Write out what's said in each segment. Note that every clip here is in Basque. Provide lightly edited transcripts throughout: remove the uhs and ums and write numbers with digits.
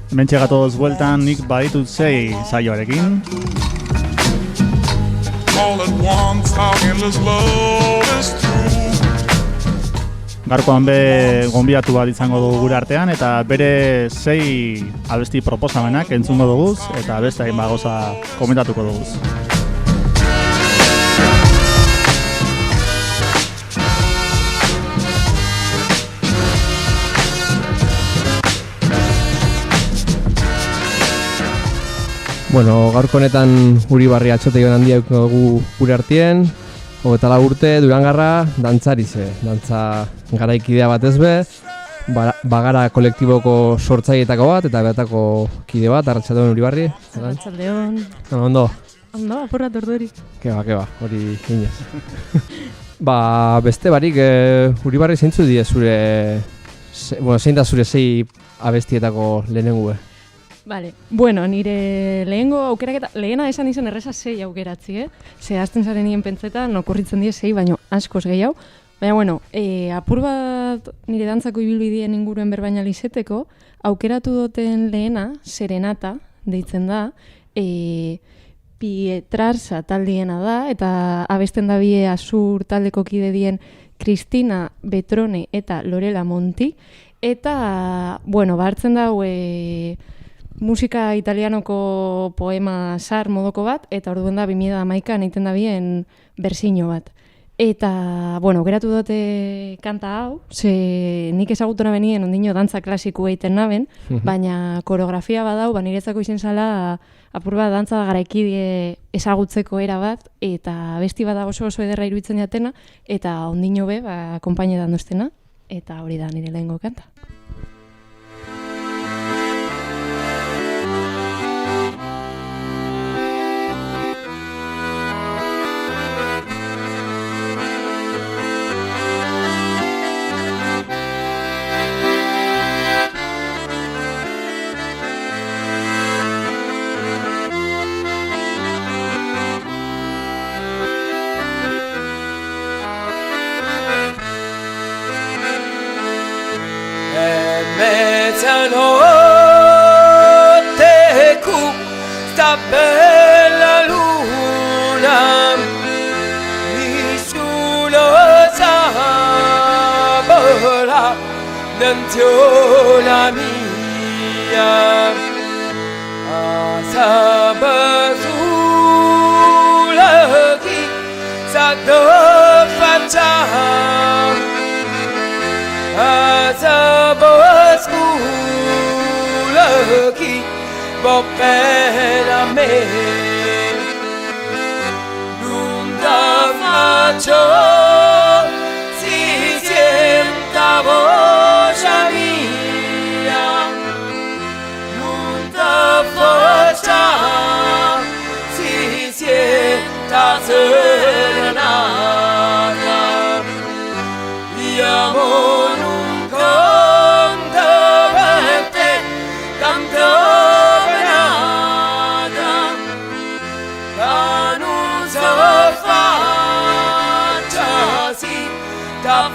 Hementxe gatoz bueltan nik baditut zei saioarekin. Gaurkoan be gonbidatu bat izango dugu gure artean eta bere sei abesti proposamenak entzungo duguz eta beste hainbat gauza komentatuko duguz. Bueno, gaurko honetan Uribarri atxotegion handia dugu gure artien, 24 urte, Durangarra, dantzarize, dantza garaikidea batez be, bagara kolektiboko sortzaileetako bat, eta behatako kide bat, Arratsaldeon Uribarri. Arratsaldeon. Ondo? Ondo, apurrat orduri. Keba, hori ginez. Beste barik, Uribarri zeintzu die zein da zure sei abestietako lehenengu? Vale. Bueno, nire lehengo aukeraketa, lehena esan izan erreza 6 aukeratzi, Ze hasten zaren nien pentsetan, okurritzen die 6, baino askoz gehiago. Baina, bueno, apur bat nire dantzako ibilbideen inguruen berbaina lizeteko, aukeratu duten lehena, Serenata, deitzen da, Pietrarsa taldiena da, eta abesten da bie Azur taldeko kide dien Cristina Betrone eta Lorela Monti, eta, bueno, hartzen da, musika italianoko poema sar modoko bat, eta orduen da 2011an egiten da bien bersino bat. Eta, bueno, geratu dute kanta hau, ze nik ezagutuna benien ondino dantza klasiku egiten naben, baina koreografia badau, niretzako izen zala apur bat dantza garaikide ezagutzeko era bat, eta besti bada oso ederra iruditzen jatena, eta ondino be, konpainetan doztena, eta hori da nire lehengo kanta. Mezzanotte sta bella luna, nessuno sa vola dentro la mia, sabazula chi sa dove facciamo. Chi va bene a me, non da faccio si senta voce mia, non da faccia si senta serenata, io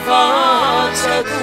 faccia tu.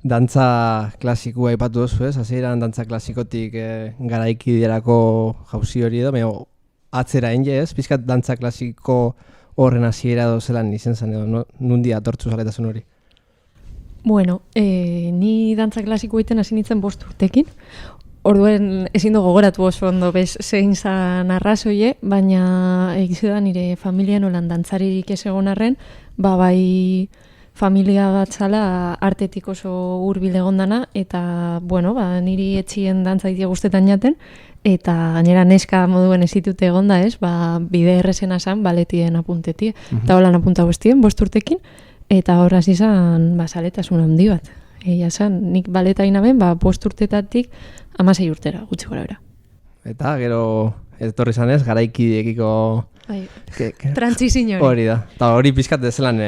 Dantza klasikoa aipatu duzu, ez? Hasieran dantza klasikotik garaikiderako jauzi hori edo, baina atzera enge, ez? Pizkat dantza klasiko horren hasiera edo zelan izen zen edo, nundi atortzu zaletasun hori? Bueno, ni dantza klasiko egiten hasi nintzen 5 urtekin. Orduen ezin dugu gogoratu oso ondo bez zein zan arrazoie, baina egizu da nire familian olan dantzaririk ez egon arren, bai familia bat zala artetik oso hurbil egon dana, eta bueno, niri etxien dantza ditia guztetan jaten, eta gainera neska moduen ezitute egon da ez, bide errezena zan baletien apuntetie. Eta holan apunta guztien, 5 urtekin, eta horraz izan saletasun handi bat. Egia zan, nik baleta inaben, 5 urtetatik 16 urtera, gutxi gora bera. Eta gero, etorri zanez, garaikideekiko... Trantzizin hori. Hori da. Eta hori pizkat zelan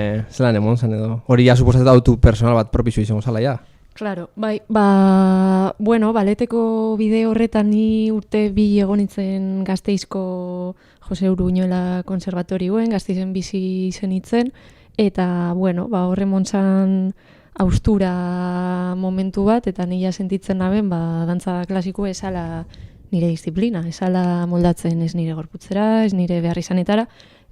emon zen edo. Hori ja suposatzen autu personal bat propizu izango zala, ja. Claro, bueno, baleteko bide horretan ni urte 2 egonitzen Gasteizko Jose Uruñuela konservatorioen, Gasteizen bizi zenitzen, eta, bueno, horre montzan austura momentu bat, eta nila sentitzen naben, dantza klasiko esala nire disiplina, esala moldatzen ez nire gorputzera, ez nire behar izanetara,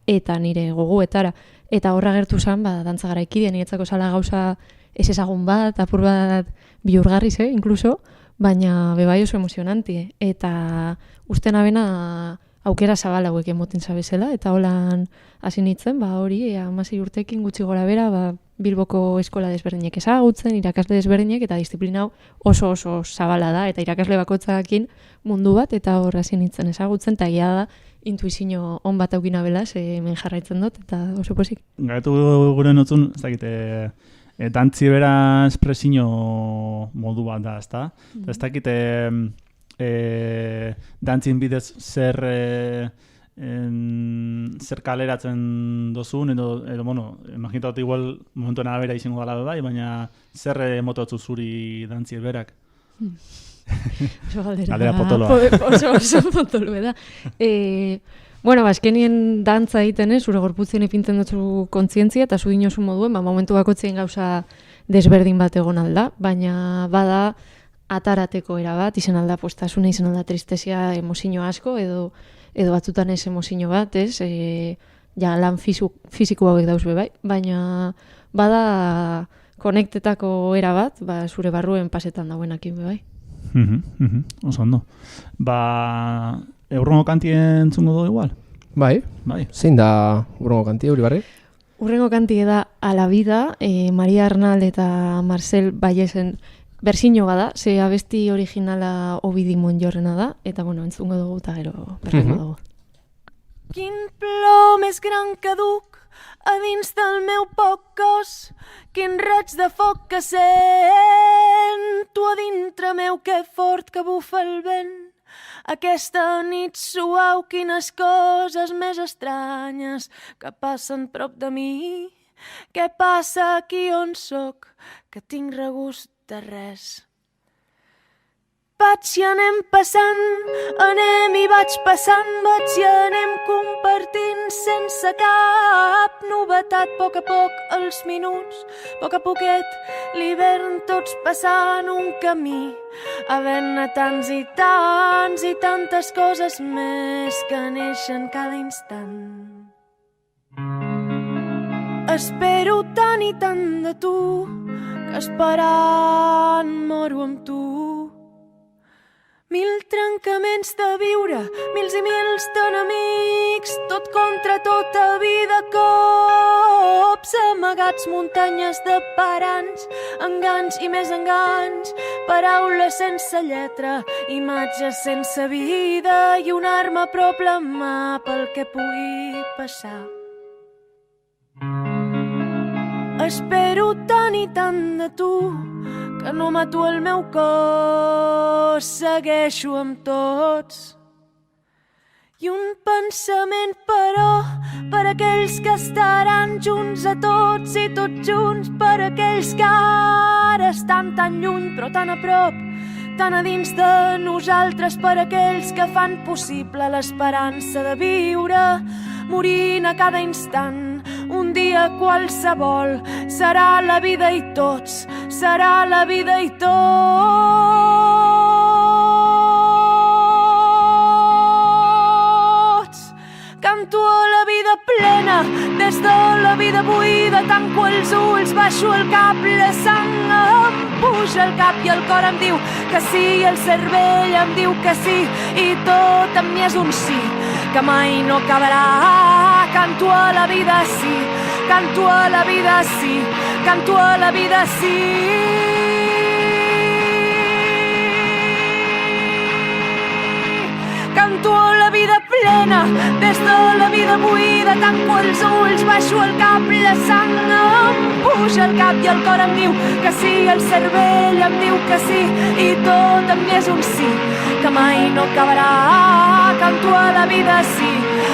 eta nire gogoetara. Eta horra gertu zen, dantza garaikidea, niretzako esala gauza ez ezagun bat, apur bat bihurgarriz, inkluso, baina bebai oso emozionanti. Eta uste nabena aukera zabal hauek emoten zabezela, eta holan hasi nintzen, hori, 16 urtekin gutxi gora bera, Bilboko eskola desberdinek ezagutzen, irakasle desberdinek, eta disiplina oso zabala da, eta irakasle bakotzakin mundu bat, eta horra hasi nintzen ezagutzen, eta egia da, intuizio on bat aukina bela, hemen jarraitzen dut, eta oso pozik. Gaitu gure notzun, ez dakite, dantzi bera espresio modu bat da, ezta? Ez dakite, dantzin bidez zer kaleratzen dozun, edo bueno, imaginatot igual momentuen arabera izango dala bai, baina zer emototzu zuri dantzi berak? Galdera potoloa. Oso potoloa da. Bueno, azkenien dantza egiten zure gorputzen ipintzen dutzu kontzientzia, eta zu dinosu moduen, momentu bakotzien gauza desberdin bat egon alda, baina bada atarateko era bat, izen alda postasuna, izen alda tristesia, emozio asko, edo batzutan ez emozio bat, ez? Lan fiziko hauek dauz bai, baina bada konektetako era bat, zure barruen pasetan dauenakin bai. Oso ondo. Urrengo kantien entzungo du igual? Bai. Zein da urrengo kantie, Uribarri? Urrengo kantie da A la vida, Maria Arnal eta Marcel Vallesen bersiño bada, ze abesti originala Ovidi Monjorrena da, eta bueno, entzungo dugu eta gero berrengo dugu. Quin plor més gran que duc a dins del meu poc cos, quin raig de foc que sento a dintre meu, que fort que bufa el vent. Aquesta nit suau, quines coses més estranyes que passen prop de mi. Què passa aquí on soc, que tinc regust de res. Vaig i anem passant, anem i vaig passant, vaig i anem compartint sense cap novetat. A poc els minuts, a poquet l'hivern, tots passant un camí, havent-ne tants i tants i tantes coses més que neixen cada instant. Espero tant i tant de tu, que esperant moro amb tu. Mil trencaments de viure, mils i mils d'enemics, tot contra tota vida, cops amagats, muntanyes de paranys, enganys i més enganys, paraules sense lletra, imatges sense vida i una arma a prop la mà pel que pugui passar. Espero tant i tant de tu, que no mato el meu cos, segueixo amb tots. I un pensament, però, per aquells que estaran junts a tots i tots junts, per aquells que ara estan tan lluny però tan a prop, tan a dins de nosaltres, per aquells que fan possible l'esperança de viure, morint a cada instant, un un dia qualsevol, serà la vida i tots, serà la vida i tots. Canto a la vida plena, des de la vida buida, tanco els ulls, baixo el cap, la sang em puja al cap i el cor em diu que sí, el cervell em diu que sí, i tot en mi és un sí, que mai no acabarà. Canto a la vida sí, canto a la vida sí, canto a la vida sí. Canto a la vida plena, des de la vida buida, tanco els ulls, baixo el cap, la sang em puja al cap i el cor em diu que sí, el cervell em diu que sí, i tot en mi és un sí, que mai no acabarà. Canto a la vida sí,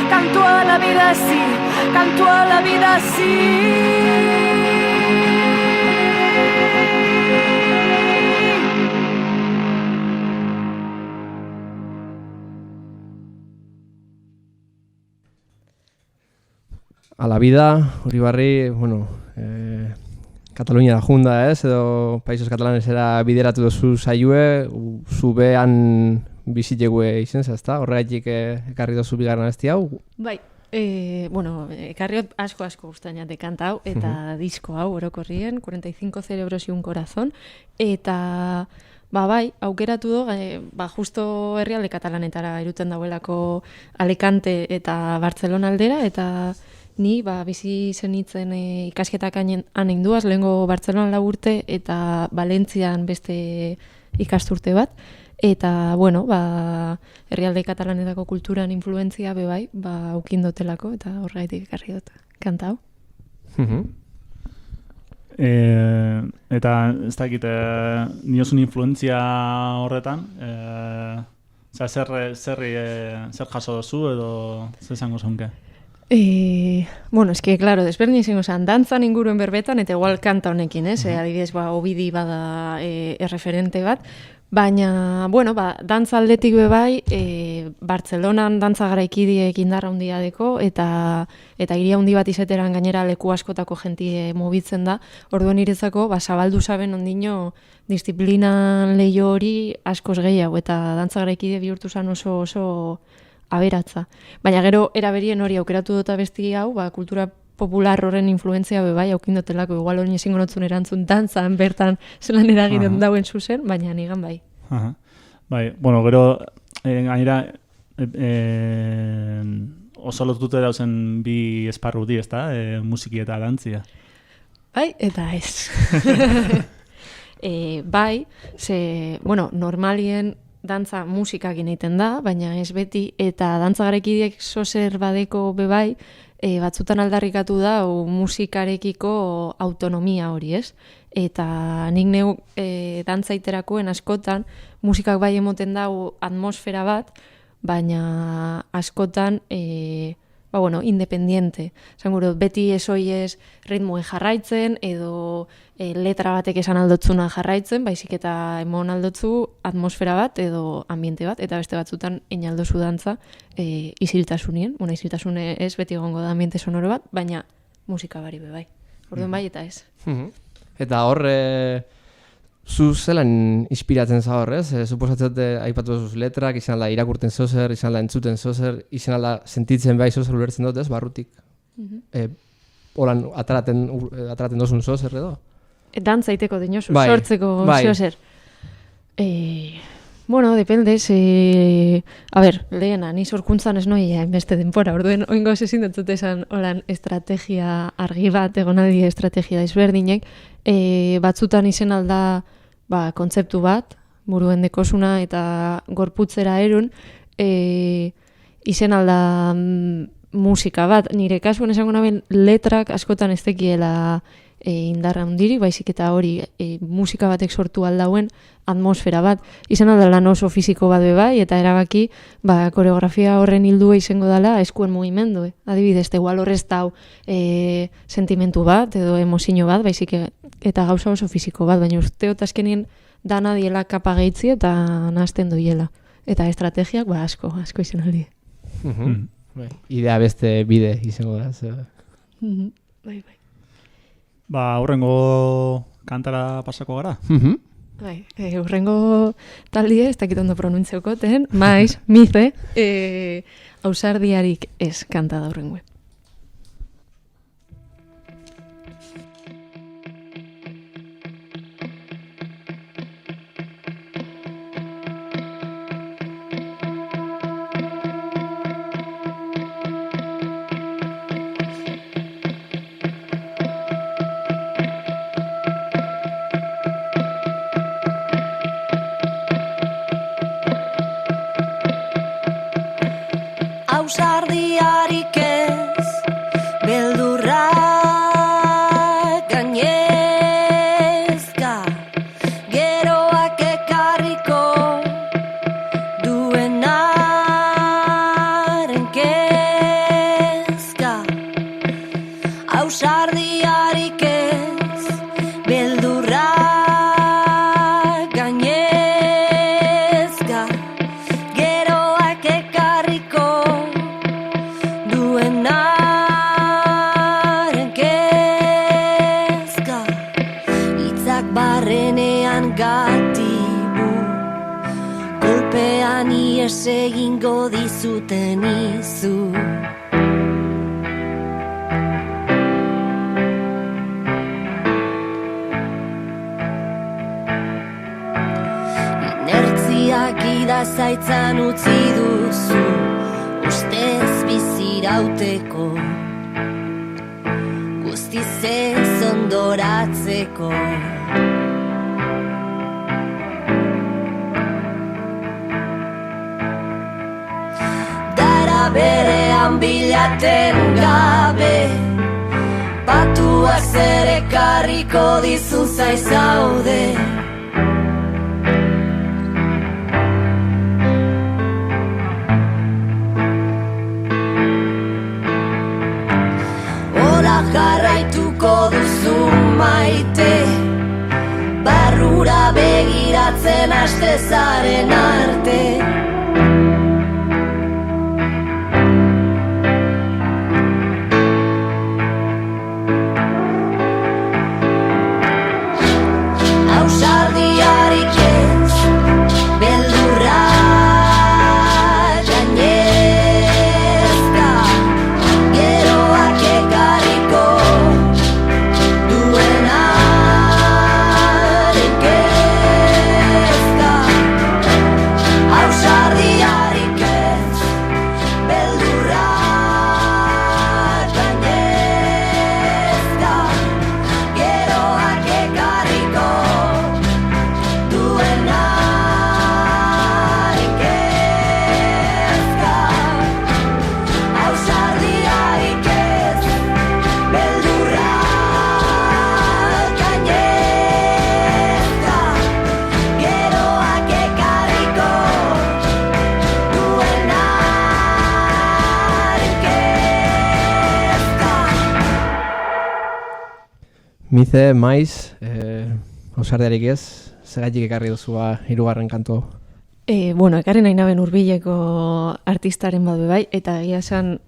canto a la vida sí, canto a la vida sí. A la vida, Uribarri, bueno, Kataluniara junda, edo Països Katalanesera bideratu duzu saioe, zubean bizitegue izen zazta, horregatik ekarri dozu bigarren abesti hau? Bai, ekarriot asko guztainate kanta hau, eta disko hau orokorrien, 45 cerebros y un corazón, eta bai, aukeratu do, justo herrialde katalanetara iruten dauelako Alicante eta Barcelona aldera, eta ni bizi zenitzen ikasketak han duaz, lehengo Bartzelona 4 urte eta Valentzian beste ikasturte bat. Eta, herrialde katalanetako kulturan influentzia bebai, aukindotelako, eta horregatik ekarri dut kanta hau. Eta ez dakit, niozun influentzia horretan, zer jaso dozu edo zer zango zonke? Claro, desberdin izango zen, dantzan inguruen berbetan, eta igual kanta honekin, adibidez, Obidi bada erreferente bat, baina, dantza aldetik bebai, Bartzelonan dantza garaikidiek indarra handia deko, eta hiria handi bat izeteran gainera leku askotako jentie mobitzen da, orduan irezako, zabaldu saben ondino disiplinan lehio hori askoz gehiago, eta dantza garaikide bihurtu zen oso aberatza. Baina gero eraberien hori aukeratu dut abesti hau, kultura popular horren influentzia bebai aukindotelako, igual hori ezingo notzun erantzun dantzan bertan zelan eragiten dauen zuzen, baina nigan bai. Bai, gero gainera oso lotute dauzen bi esparru di, ezta? Musiki eta dantzia. Bai, eta ez. Bai, normalien dantza musikakin egiten da, baina ez beti, eta dantza garaikideek zozer badeko bebai, batzutan aldarrikatu da musikarekiko autonomia hori, ez? Eta nik neu dantza iterakoen askotan, musikak bai emoten dau atmosfera bat, baina askotan independiente. Zanguro, beti esoiez ritmoen jarraitzen, edo letra batek esan aldotzuna jarraitzen, baizik eta emon aldotzu atmosfera bat edo ambiente bat, eta beste batzutan einaldozu dantza isiltasunien. Isiltasune ez beti egongo da ambiente sonoro bat, baina musika bari bebai. Orduan bai eta ez. Eta hor, zu zelan inspiratzen za hor, ez? Suposatzen aipatu duzuz letrak, izan da irakurten zozer, izan da entzuten zozer, izan da sentitzen bai zozer ulertzen dut, ez? Barrutik. Holan atraten dozun zozer edo? Dantza iteko dinosu, sortzeko zozer. Dependez. Lehena, ni sorkuntzan ez noia beste denpora, orduen oingo ezin dut esan holan estrategia argi bat, egonaldi estrategia desberdinek, batzutan izen alda kontzeptu bat, buruen dekosuna eta gorputzera erun, izen alda musika bat, nire kasuan esango naben letrak askotan ez tekiela indarra hundirik, baizik eta hori musika batek sortu aldauen atmosfera bat. Izan alda lan oso fiziko bat bebai, eta erabaki koreografia horren hildua izango dela eskuen mugimendu. Adibidez, igual horrez dau sentimentu bat edo emozio bat, baizik eta gauza oso fiziko bat, baina usteot azkenien dana diela kapa gehitzi eta nahazten duiela. Eta estrategiak asko izan aldi. Idea beste bide izango da. Bai. Hurrengo kantara pasako gara. Bai, hurrengo taldie, ez dakit ondo pronuntziokoten, maiz, mize, ausardiarik ez kanta da hurrengo. Ausardiarik ez, beldurra gainezka, geroak ekarriko duenaren kezka. Ausardiarik ez, beldurra gainezka, geroak ekarriko duenaren kezka. Itzak barrenean gatibu, kolpean ies egingo dizuten izu. Inertziak idazaitzan utzi duzu, ustez bizirauteko, guztiz ez ondoratzeko. Dara berean bilaten gabe, patuak zer ekarriko dizun zaizaude. Jarraituko duzu maite, barrura begiratzen haste zaren arte. Ausardiarik ez, beldurra gainezka, geroak ekarriko duenaren kezka. Ausardiarik ez, beldurra gainezka, geroak ekarriko duenaren kezka. Ausardiarik ez, beldurra gainezka, geroak ekarriko duenaren kezka. Mize, maiz, ausardiarik ez, zergatik ekarri duzu hirugarren kantu. Ekarri nahi naben hurbileko artistaren bat bai, eta egia esan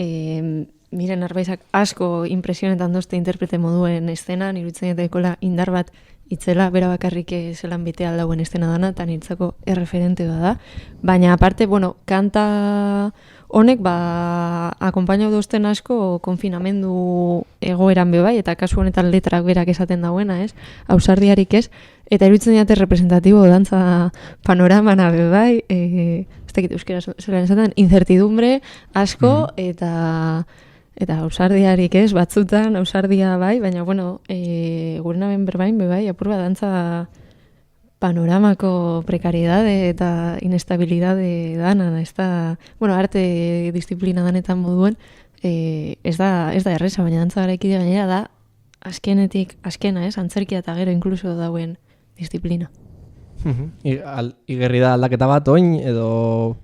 Miren Arbaizak asko impresionetan dozte interprete moduen estenan, iruditzen jatekola indar bat itzela, bera bakarrik zelan bete aldauen estena dana, eta nintzako erreferente da. Baina aparte, kanta honek akompainau dozten asko konfinamendu egoeran be bai, eta kasu honetan letrak berak esaten dauena, ez? Ausardiarik ez, eta iruditzen jate representatibo dantza panoramana be bai, ez dakit euskera zelan esaten, incertidumbre asko, eta ausardiarik ez, batzutan ausardia bai, baina gure naben berbain be bai, apur bat dantza panoramako prekariedade eta inestabilidade danan, ez da, arte disiplina danetan moduen, ez da erresa, baina dantza garaikide gainera da, azkenetik, azkena, antzerkia eta gero inkluso dauen disiplina. Igerri da aldaketa bat oin, edo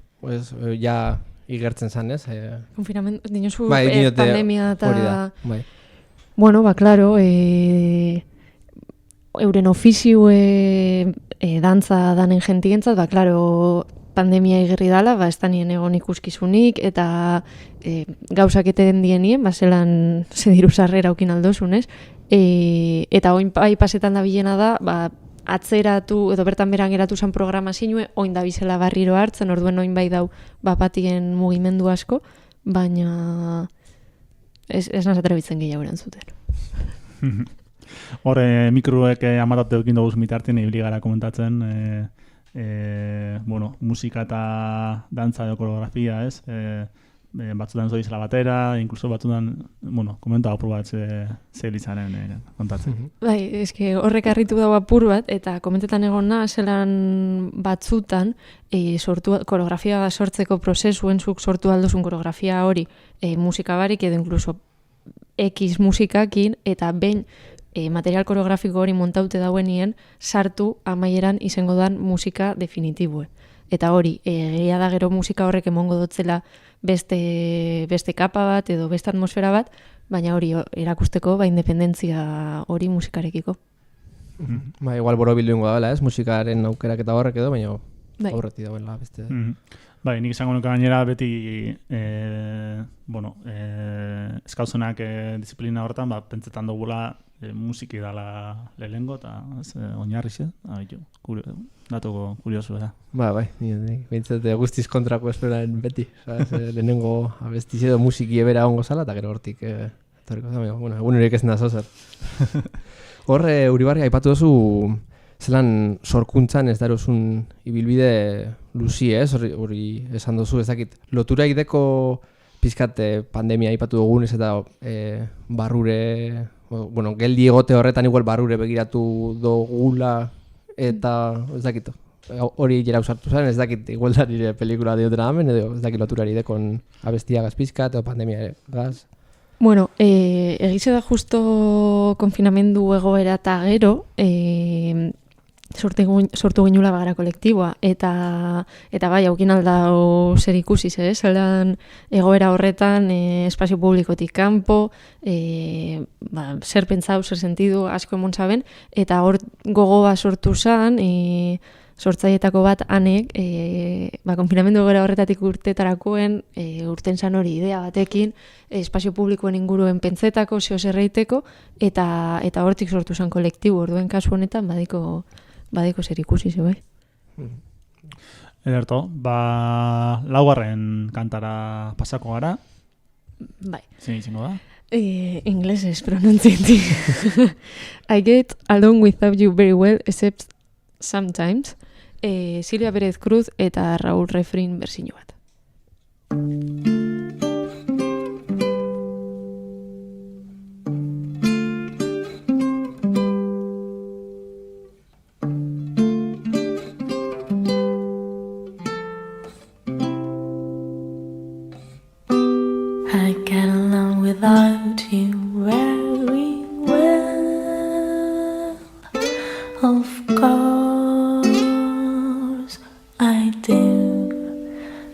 ja igertzen zan, ez? Konfinamendu, dinosu diote, pandemia eta... hori da, bai. Claro, euren ofizioe dantza danen jentientzat, claro, pandemia egerri dala, ez da nien egon ikuskizunik, eta gauzak eten dienien, zelan diru sarrera aukin aldozun, ez? Eta oin pasetan da bilena da, atzeratu, edo bertan beran geratu zen programa zinue, oin da bizela barriro hartzen, orduen oin bai dau bapatien mugimendu asko, baina ez nazatrebitzen gehiago erantzuten. Hor, mikroek amatate dukin dugu mitartien, ibili gara komentatzen, musika eta dantza edo koreografia, ez? Batzutan zoizela batera, inkluso batzutan, komenta apur bat zeilizaren kontatzen. Bai, eske horrek harritu dago apur bat, eta komentetan egona, zelan batzutan, koreografia sortzeko prozesuen zuk sortu aldozun koreografia hori musika barik, edo inkluso X musikakin, eta behin material koreografiko hori montaute dauenien, sartu amaieran izango dan musika definitibue. Eta hori, egia da gero musika horrek emongo dotzela beste kapa bat edo beste atmosfera bat, baina hori erakusteko independentzia hori musikarekiko. Igual borobildu ingo da, ez? Musikaren aukerak eta horrek edo, baina aurreti dagoela beste. Bai, nik izango nuke gainera beti eskauzenak disiplina horretan, pentsetan dugula musiki dala lehengo eta oinarri zen, datuko kuriosu da. Bai, bintzat guztiz kontrako esperaren beti, lehenengo abestiz edo musiki ebera ongo zala, eta gero hortik egun horiek ez nazo zer. Horre, Uribarri, aipatu duzu zelan sorkuntzan ez daruzun ibilbide luzi, ez? Hori esan duzu, ez dakit. Lotura ideko pizkat pandemia aipatu dugunez eta barrure, geldi egote horretan igual barrure begiratu dugula eta ez dakit. Hori jera usartu zen, ez dakit igual da nire pelikula diotena hemen, edo ez dakit loturari idekon abestiagaz pizkat edo pandemia gaz. Bueno, egize da justo konfinamendu egoera eta gero, sortu ginula bagara kolektiboa, eta bai, haukin aldao zer ikusiz, zelan egoera horretan espazio publikotik kanpo, zer pentsau, zer sentidu, asko emon zaben, eta hor gogoa sortu zen, sortzaietako bat anek, konfinamendu egoera horretatik urtetarakoen, urten zan hori idea batekin, espazio publikoen inguruen pentsetako, zeo zerreiteko, eta hortik sortu zen kolektibo, orduen kasu honetan badiko zer ikusi, bai. Ederto, laugarren kantara pasako gara. Bai. Zein izango da? Inglesez pronuntzienti. I get along without you very well, except sometimes. Silvia Pérez Cruz eta Raúl Refrin berzinu bat. I get along without you very well. Of course I do,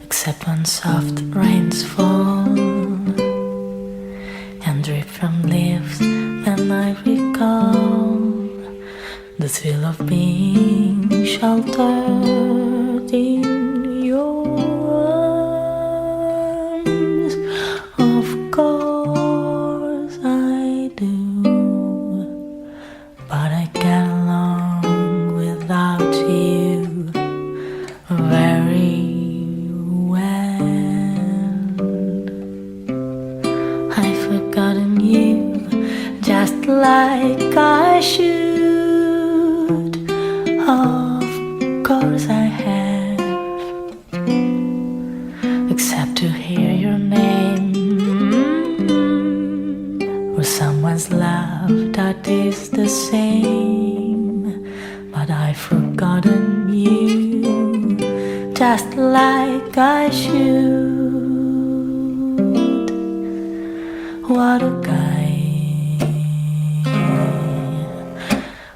except when soft rains fall and drip from leaves, then I recall the thrill of being sheltered in your arms. Of course I do, but I get along without you very well. I've forgotten you just like I should. Of course I have, except to hear your name or someone's love that is the same. But I've forgotten you just like I should. What a guy,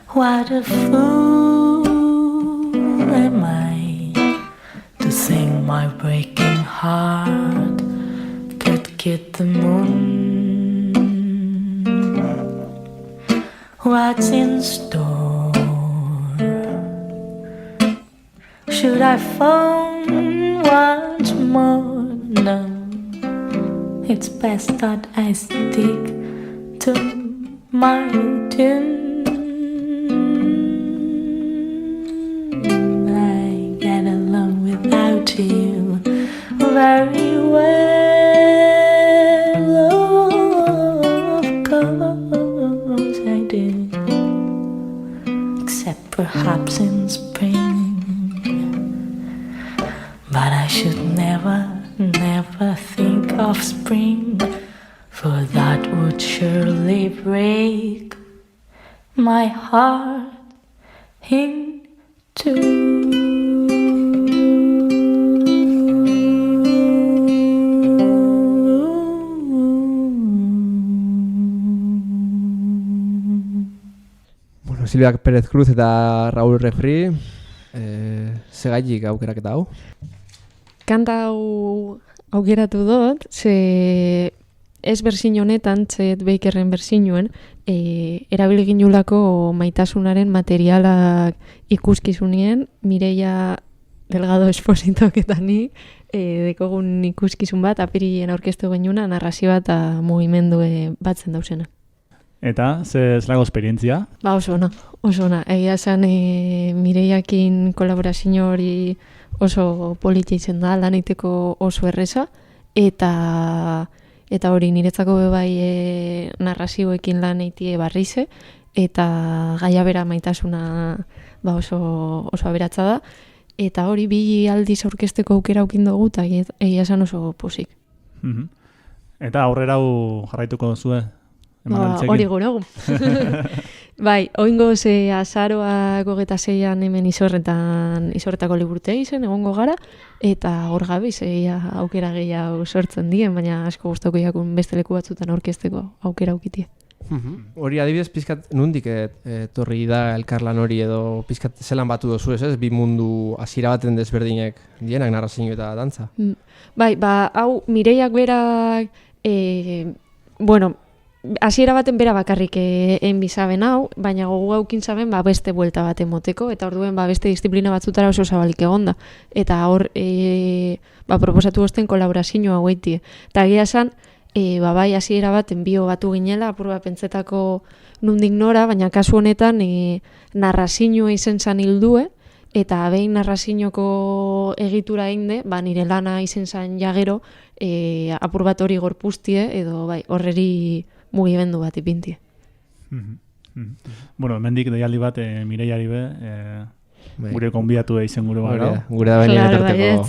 what a fool am I to think my breaking heart could get the moon. What's in store? should I phone once more? No, it's best that I stick to my tune. I get along without you very well, of course I do, except perhaps in spring. But I should never think of spring, for that would surely break my heart in two. Bueno, Silvia Pérez Cruz eta Raúl Refri, segaitik aukeraketa hau? Kanta hau aukeratu dut, ze ez berzin honetan, Chet Bakerren berzinuen, erabili ginulako maitasunaren materialak ikuskizunien, Mireia Delgado Espositok eta ni, dekogun ikuskizun bat, apirilien aurkeztu genuna, narrazioa eta mugimendu batzen dauzena. Eta, zelago esperientzia? Ba, oso ona. Egia esan Mireiakin kolaborazio hori oso politia izen da, lan egiteko oso erreza, eta hori niretzako bai narrazioekin lan eitie barrize, eta gaia bera maitasuna ba oso aberatza da, eta hori bi aldiz aurkezteko aukera aukin dugu, eta egia esan oso posik. Eta aurrera hau jarraituko duzue? Hori gure Bai, oingoz azaroak 26an hemen izorretako liburutegi zen, egongo gara, eta hor gabiz aukera gehiago sortzen dien, baina asko gustatuko jakun beste leku batzutan aurkezteko aukera aukitie. Hori adibidez pizkat nundik etorri da elkarlan hori edo pizkat zelan batu dozu ez, bi mundu hasiera baten desberdinek dienak narrazio eta dantza? Bai, hau Mireiak berak, hasiera baten bera bakarrik enbizaben hau, baina gogu haukin zaben beste buelta bat emoteko, eta orduen beste disiplina batzutara oso zabalik egonda. Eta hor proposatu osten kolaborazio hau eitie. Eta egia esan, bai hasiera baten bio batu ginela, apur bat pentsetako nundik nora, baina kasu honetan narrazioa izen zan hildue, eta behin narrazioko egitura einde, nire lana izen zan jagero, apur bat hori gorpuztie, edo horreri mugimendu bat ipintie. Bueno, mendik deialdi bat Mireiari be, gure konbidatu izen gure gara. Gure da baina etarteko.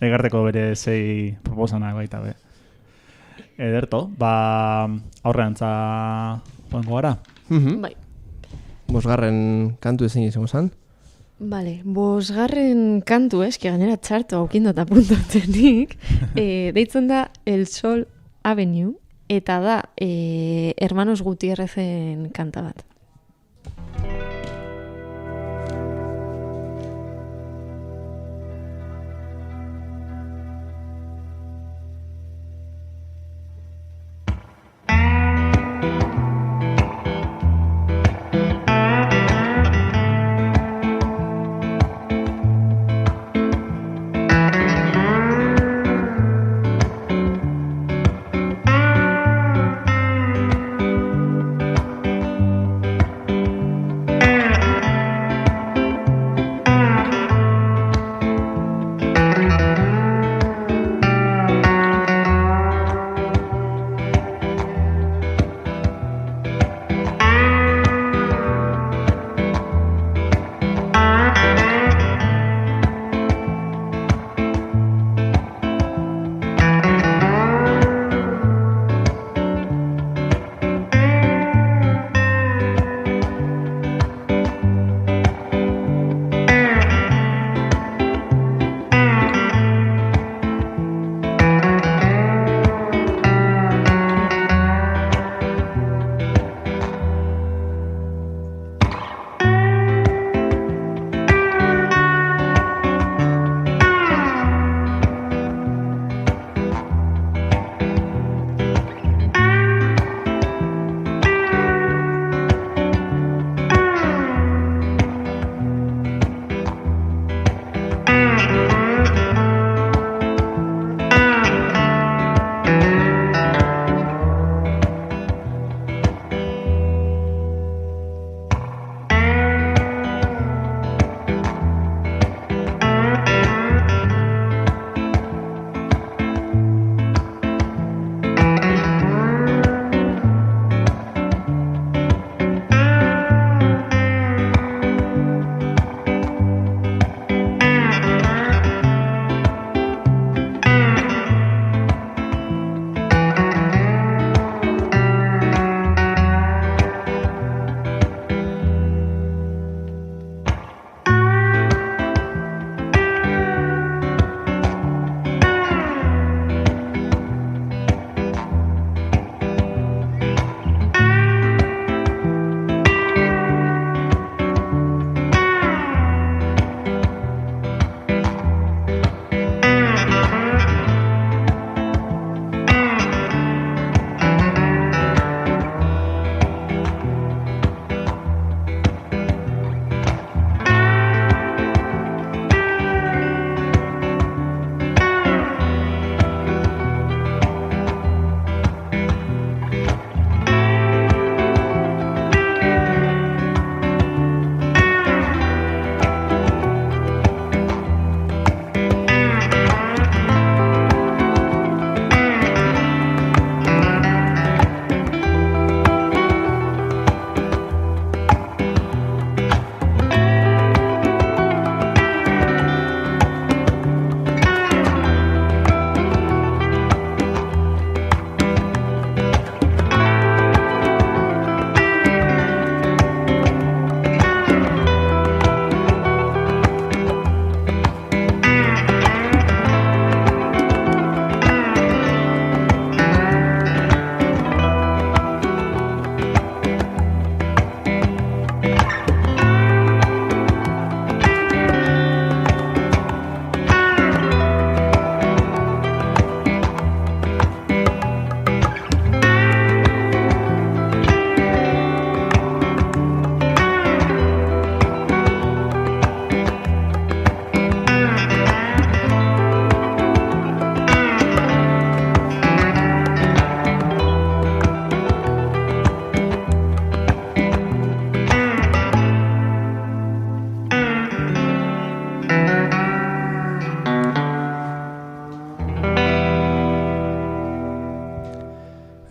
Egarteko bere 6 proposanak baita be. Ederto, aurreantza joango gara. Bai. 5. kantu ezin izango zan? Bale, 5. kantu eski gainera txartu haukindot apuntatzenik, deitzen da El Sol Avenue, eta da Hermanos Gutierrezen kanta bat.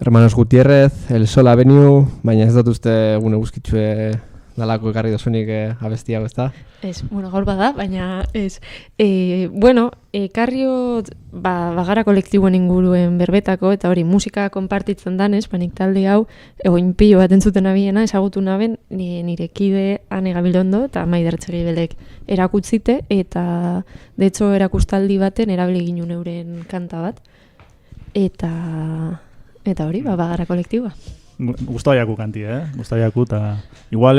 Hermanos Gutiérrez, El Sol Avenue, baina ez dut uste egun eguzkitsue dalako ekarri dozunik abesti hau, ezta? Ez, bueno, gaur bada, baina ez. Ekarriot bagara kolektiboen inguruen berbetako, eta hori musika konpartitzen danez, panik talde hau, egoin pilo bat entzuten abiena, ezagutu naben, nire kide Ane Gabilondo eta Maider Txegibelek erakutzite, eta de hecho erakustaldi baten erabili ginen euren kanta bat, eta hori, bagara kolektiboa. Gustaiaku kanti, Gustaiaku, eta igual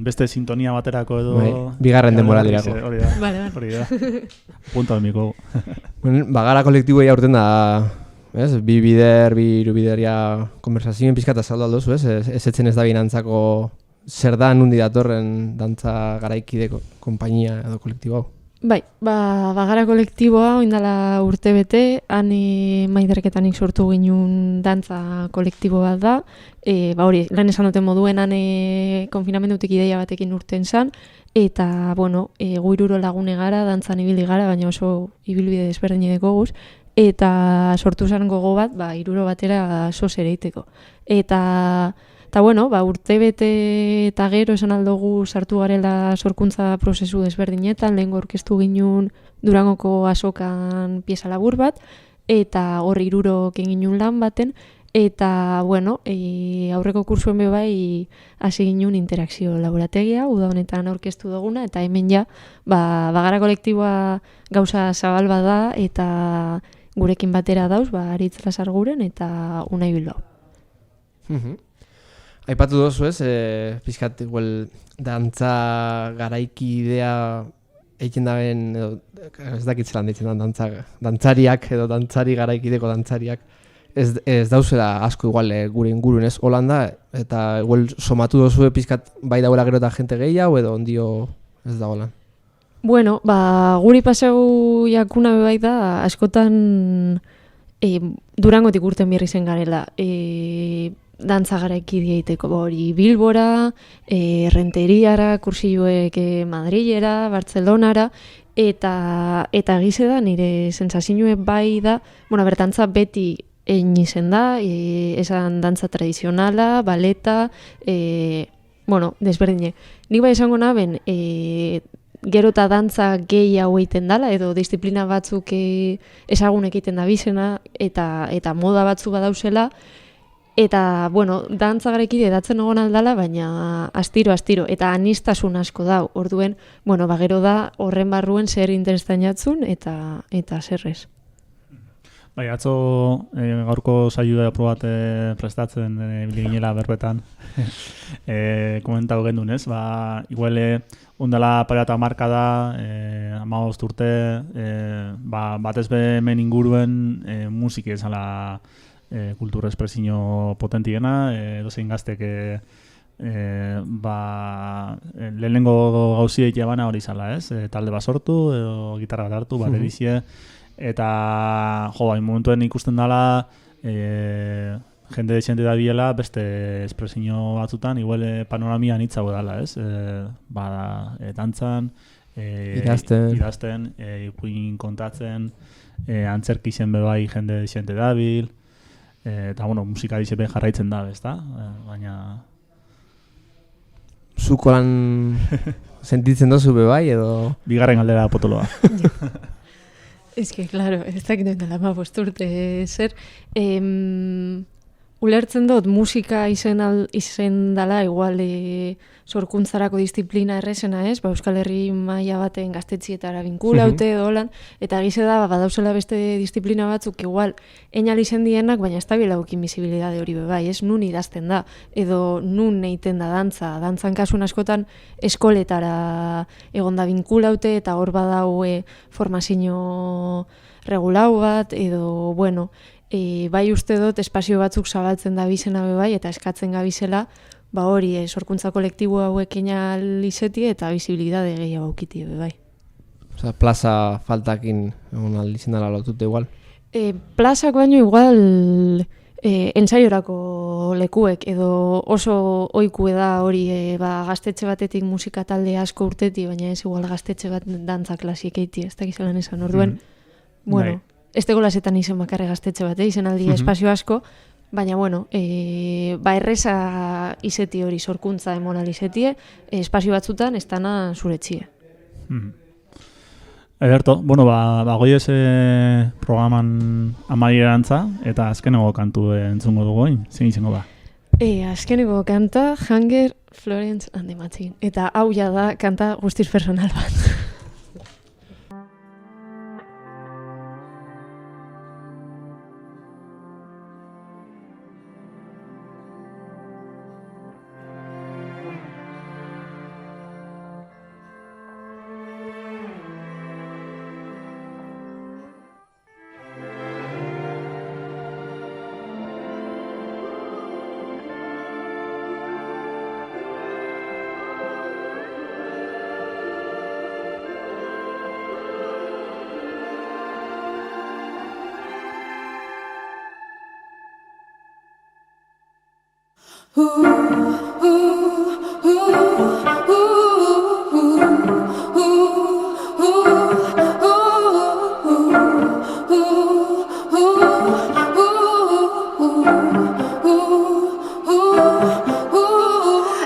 beste sintonia baterako edo... Bigarren denbora dirako. Hori da. Punta domiko. Bagara kolektiboa aurten da, bi irubideria konversazioen pizkata saldo aldozu, ez etzen ez da binantzako zer da nundi datorren dantza garaikideko konpainia edo kolektibo hau. Bai, bagara kolektiboa, oindala urte bete, Ane Maiderketanik sortu ginen dantza kolektibo bat da. Hori, lan esan duten moduen Ane konfinamendutik ideia batekin urten zan, eta, gu iruro lagune gara, dantzan ibili gara, baina oso ibilbide desberdin edeko guz, eta sortu zan gogo bat, iruro batera sos ere iteko. Eta urte bete eta gero esan aldogu sartu garela sorkuntza prozesu desberdinetan, lehengo orkestu ginen Durangoko azokan pieza labur bat, eta hor irurok egin lan baten, eta aurreko kursuen bai hasi ginen interakzio laborategia, uda honetan aurkeztu duguna, eta hemen ja, bagara kolektiboa gauza zabal bada, eta gurekin batera dauz, Aritz Lazarguren, eta Unai Bilbao. Aipatu dozu pixkat dantza garaikidea egiten daben, ez dakit zelan ditzen da, dantzariak edo dantzari garaikideko dantzariak, ez dauzela asko igual gure inguruen ez Holanda, eta igual somatu dozu pixkat bai dauela gero eta jente gehiago edo ondio ez da holan. Guri pasau jakuna bai da, askotan Durangotik urten birri zen garela, dantza garaikidea egiteko, hori Bilbora, Renteriara, kursioek Madrilera, Bartzelonara, eta gize da, nire sensazioe bai da, bertantza beti egin izen da, esan dantza tradizionala, baleta, desberdine. Nik bai esango naben, gero eta dantza gehiago egiten dala, edo disiplina batzuk ezagunek egiten da bizena, eta moda batzu badauzela, eta, dantza garaikide edatzen egon aldala, baina astiro, eta anistasun asko dau. Orduen, gero da horren barruen zer interestan jatzun, eta zerrez. Bai, atzo gaurko saioa bat prestatzen biliginela berbetan komentatu gendun, ez? Igual ondala parata marka da, 15 urte, batez hemen inguruen musiki ezala kultura espresio potentiena, dozein gaztek lehenengo gauziek jabana hori zala, ez? Talde bat sortu, edo gitarra bat hartu, baterizie, eta momentuen ikusten dela jende desente da biela beste espresio batzutan, igual panoramia nitzago dela, ez? Dantzan, idazten, ikuin kontatzen, antzerkizen bebai jende desente dabil, eta musika dizepen jarraitzen da, ezta? Baina... Zuko lan sentitzen dozu bebai edo... Bigarren galdera potoloa. Ez que, claro, ez dakit dela 15 urte zer. Ulertzen dut musika izen dala, igual sorkuntzarako disiplina errezena ez, Euskal Herri maila baten gaztetxietara vinkulaute edo holan, eta gize da, badauzela beste disiplina batzuk, igual, enal izen dienak, baina ez da bilaukin bizibilidade hori bebai, ez, nun idazten da, edo nun neiten da dantzan kasun askotan eskoletara egonda vinkulaute, eta hor badau formazio regulau bat, edo, bai uste dut espazio batzuk zabaltzen da bizena bai, eta eskatzen gabizela, hori sorkuntza kolektibo hauek enal izeti eta bizibilidade gehiago aukiti bai. Osa, plaza faltakin egon aldizien dala lotute igual? Plazak baino igual ensaiorako lekuek, edo oso oikue da hori gaztetxe batetik musika talde asko urteti, baina ez igual gaztetxe bat dantza klasik eiti, ez dakizelan esan orduen. ez tegolasetan izen bakarre gaztetxe bat, izen aldi espazio asko, baina, bueno, erreza izeti hori sorkuntza emonal izetie, espazio batzutan ez dana zure txie. Ederto, bueno, goiez programan amaierantza, eta azkeneko kantu entzungo dugu, zein izango ba? Azkeneko kanta, Hunger, Florence and the Machine. Eta hau ja da kanta guztiz personal bat.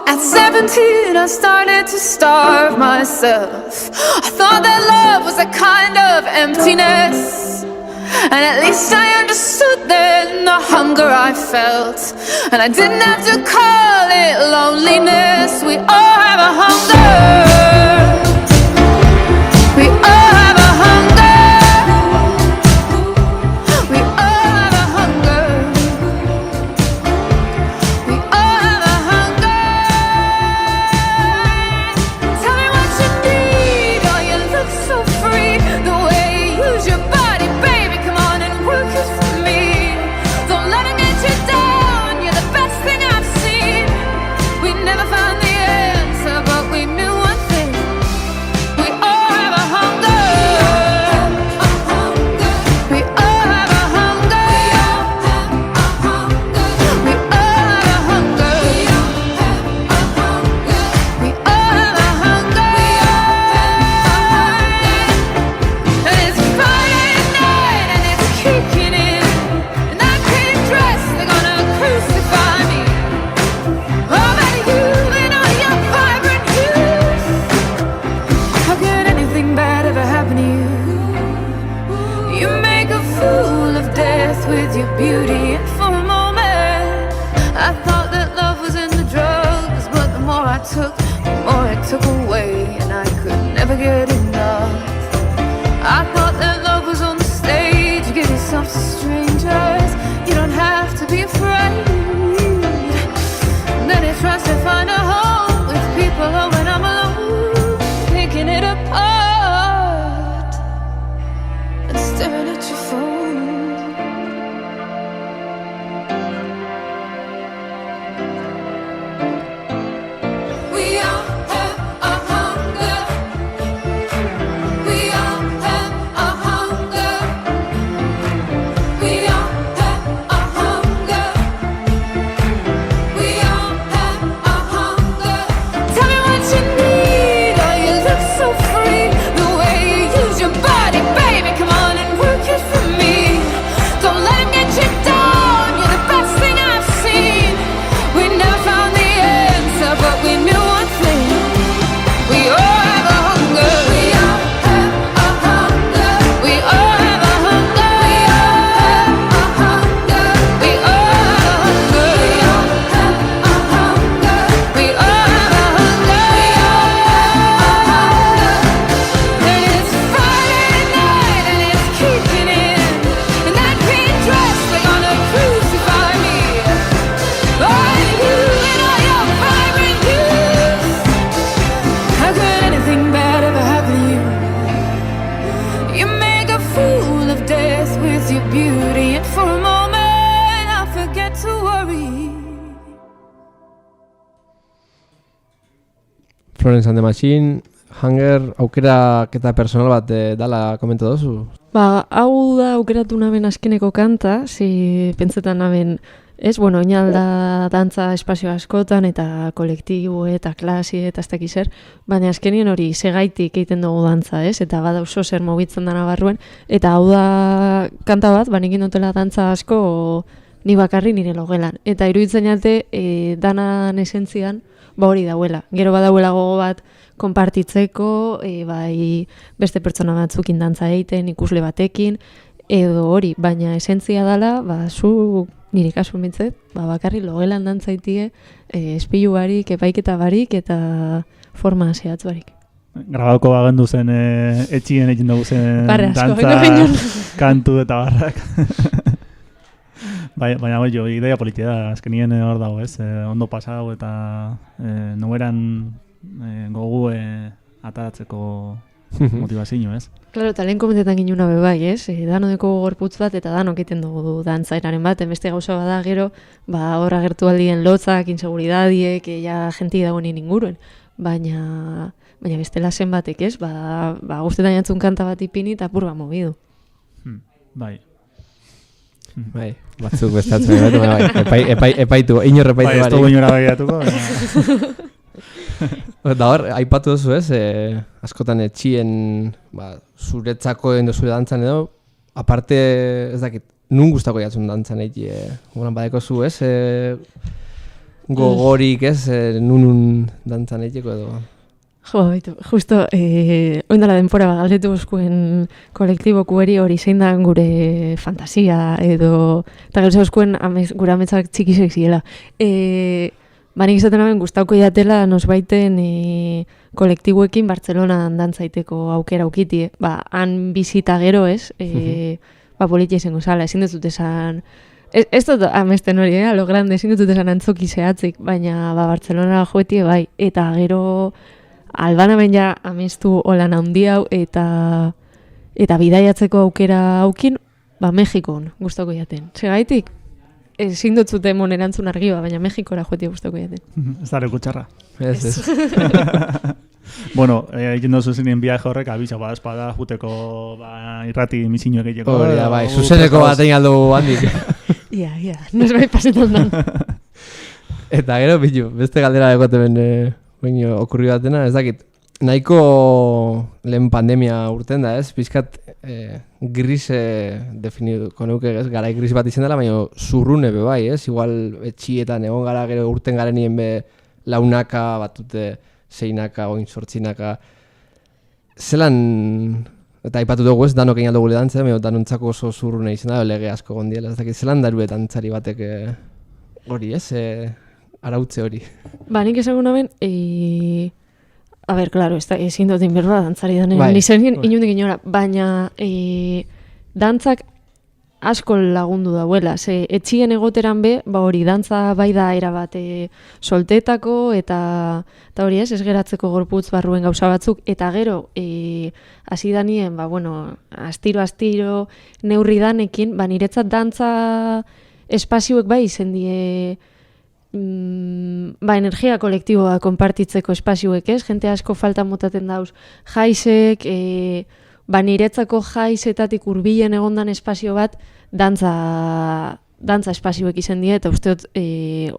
At 17 I started to starve myself. I thought that love was a kind of emptiness, and at least I understood then the hunger I felt, and I didn't have to call it loneliness. We all have a hunger. We all have a hunger. We all have a hunger. We all have a hunger. Tell me what you need. Oh, you look so free. The way you use your body, baby. Come on and work it for me. Don't let it get you down. You're the best thing I've seen. We never found the answer, but we knew one thing. We all have a hunger. We all have a hunger. We all have a hunger. We all have a hunger. And it's Friday night and it's kicking in, and I can't dress, they're gonna crucify me. Oh, but you and all your vibrant youth, how could anything bad ever happen to you? You make a fool of death with your beauty, and for a moment I thought that love was in the drugs, but the more I took, the more it took away, and I could never get enough. I thought that love was on the stage. You give yourself to strangers, you don't have to be afraid. Then it tries to find a home with people, oh, when I'm alone, picking it apart and staring at your phone. We all have a hunger. We all have a hunger. We all have a hunger. We all have a hunger. Tell me what you need. Oh, you look so free. The way you use your body, baby. Come on and work it for me. Don't let him get you down. You're the best thing I've seen. We never found the answer, but we knew one thing. We all have a hunger. We all have a hunger. We all have a hunger. We all have a hunger. We all have a hunger. We all have a hunger. We all have a hunger. And it's Friday night and it's kicking in, and I can't dress, they're gonna crucify me. Oh, you and all your vibrant youth, how could anything bad ever happen to you? You make a fool of death with your beauty, and for a moment I forget to worry. Florence and the Machine, Hunger, aukeraketa personal bat dala komentu dozu? Hau da aukeratu naben azkeneko kanta, pentsetan naben Ez, bueno, oinalda dantza espazio askotan eta kolektibo eta klasi eta ez dakiz zer, baina azkenien hori segaitik egiten dugu dantza, ez? Eta bada oso zer mobitzen dana barruen, eta hau da kanta bat, banikin dutela dantza asko ni bakarri nire logelan. Eta iruditzen jate, danan esentzian, hori dauela. Gero badauela gogo bat konpartitzeko, bai beste pertsona batzukin dantza egiten, ikusle batekin, edo hori, baina esentzia dela, zu nire kasu mintzet, bakarri logelan dantzaitie, espilu barik, epaiketa barik, eta forma zehatz barik. Grabauko bagendu zen etxien egin dugu zen dantza, kantu eta barrak. Baina jo, ideia politia da, azkenien hor dago, ez? Ondo pasau eta noberan gogu ataratzeko motivazio, ez? Claro, eta lehen komentetan ginuna bebai, ez? Dano deko gorputz bat eta danok egiten dugu dantzaeraren bat, beste gauza bada gero, hor agertu aldien lotzak, inseguridadiek, ja jenti dagoen inguruen, baina bestela zen batek, ez? Guztetan jantzun kanta bat ipini eta purba mobidu. Bai. Bai, batzuk bestatzen epaitu, inor epaitu barik. Ez dugu inora begiatuko. Da hor, aipatu duzu ez, askotan etxien zuretzako edo zure dantzan edo, aparte, ez dakit, nun guztako jatzun dantzan egi, badeko zu ez, gogorik ez, nun dantzan egiko edo. Jo, justo, oindala denpora galdetu oskuen kolektiboku hori zein da gure fantasia edo, eta gero oskuen gure ametsak txikisek ziela. Banik izaten hamen guztauko jatela nosbaiten kolektiboekin Bartzelonan dantzaiteko aukera aukitie. Han bizita gero ez, politia izango zala, ezin dut esan... Ez dut amesten hori, lo grande, ezin dut esan antzoki zehatzik, baina Bartzelona joetie bai, eta gero... Albana ben ja amestu holan handi hau eta bidaiatzeko aukera aukin, Mexikon gustoko jaten. Segaitik, ezin dut zuten mon erantzun argiba, baina Mexikora joetia gustoko jaten. Ez da leku txarra. Ez. Bueno, egin dozu zinien viaje horrek, abisa espada juteko irrati misiño egiteko. Bai, zuzeneko bat egin aldo handik. Ia, nos bai pasetan dan. Eta gero, bitu, beste galdera egote ben... Baina, okurri batena, ez dakit, nahiko lehen pandemia urten da, ez? Pizkat grise definituko nuke, ez? Garai gris bat izan dela, baina zurrune be bai, ez? Igual etxietan egon gara, gero urten garenien be launaka, batute seinaka, oin sortzinaka. Zelan, eta aipatu dugu ez, danok egin aldo gule dantzea, baina danontzako oso zurrune izan da, lege asko gondiela, ez dakit, zelan darue dantzari batek hori, ez? Arautze hori. Nik esango naben, claro, ezin dut inberba dantzari danen, nizen inundik inora, baina dantzak asko lagundu dauela, etxien egoteran be, hori dantza bai da erabat soltetako, eta hori ez geratzeko gorputz barruen gauza batzuk, eta gero, hasi danien, astiro, neurri danekin, niretzat dantza espazioek bai izen die, energia kolektiboa konpartitzeko espazioek, ez? Jente asko falta motaten dauz jaisek, niretzako jaisetatik hurbilen egondan espazio bat dantza espazioek izen die, eta usteot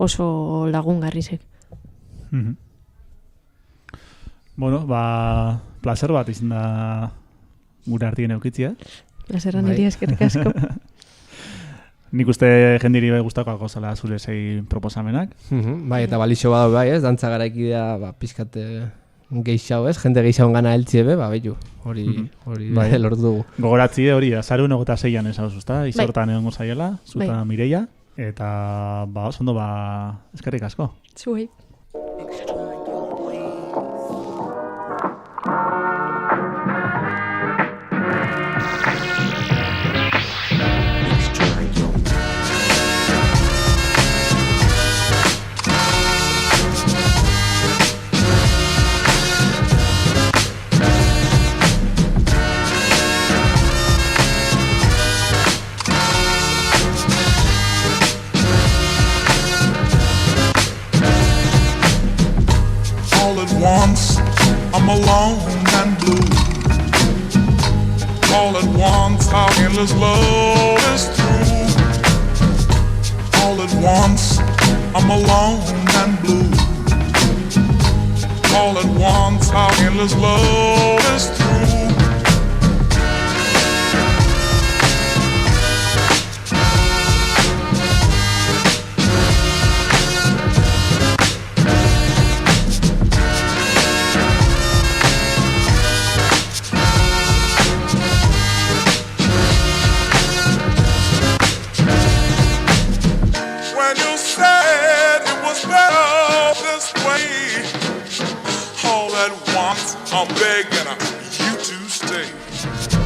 oso lagungarrizek. Bueno, placer bat izan da gure artien eukitzia. Plazerra niri eskerrik asko. Nik uste jendiri bai gustakoako zela zure sei proposamenak. Bai, eta balixo badau bai, ez? Dantza garaikidea pizkat gehiago, ez? Jende gehiago gana eltzie be, behitu. Hori lortu dugu. Gogoratzi hori, azarun 26an ez hau zuzta, izortan egongo zaiela, zuta Mireia, eta ondo eskerrik asko. Zuei. Once I'm alone and blue. All at once our endless love is through. All All at once, I'm alone and blue. All at once, our endless love is through. When you said it was better this way, all at once I'm begging you to stay.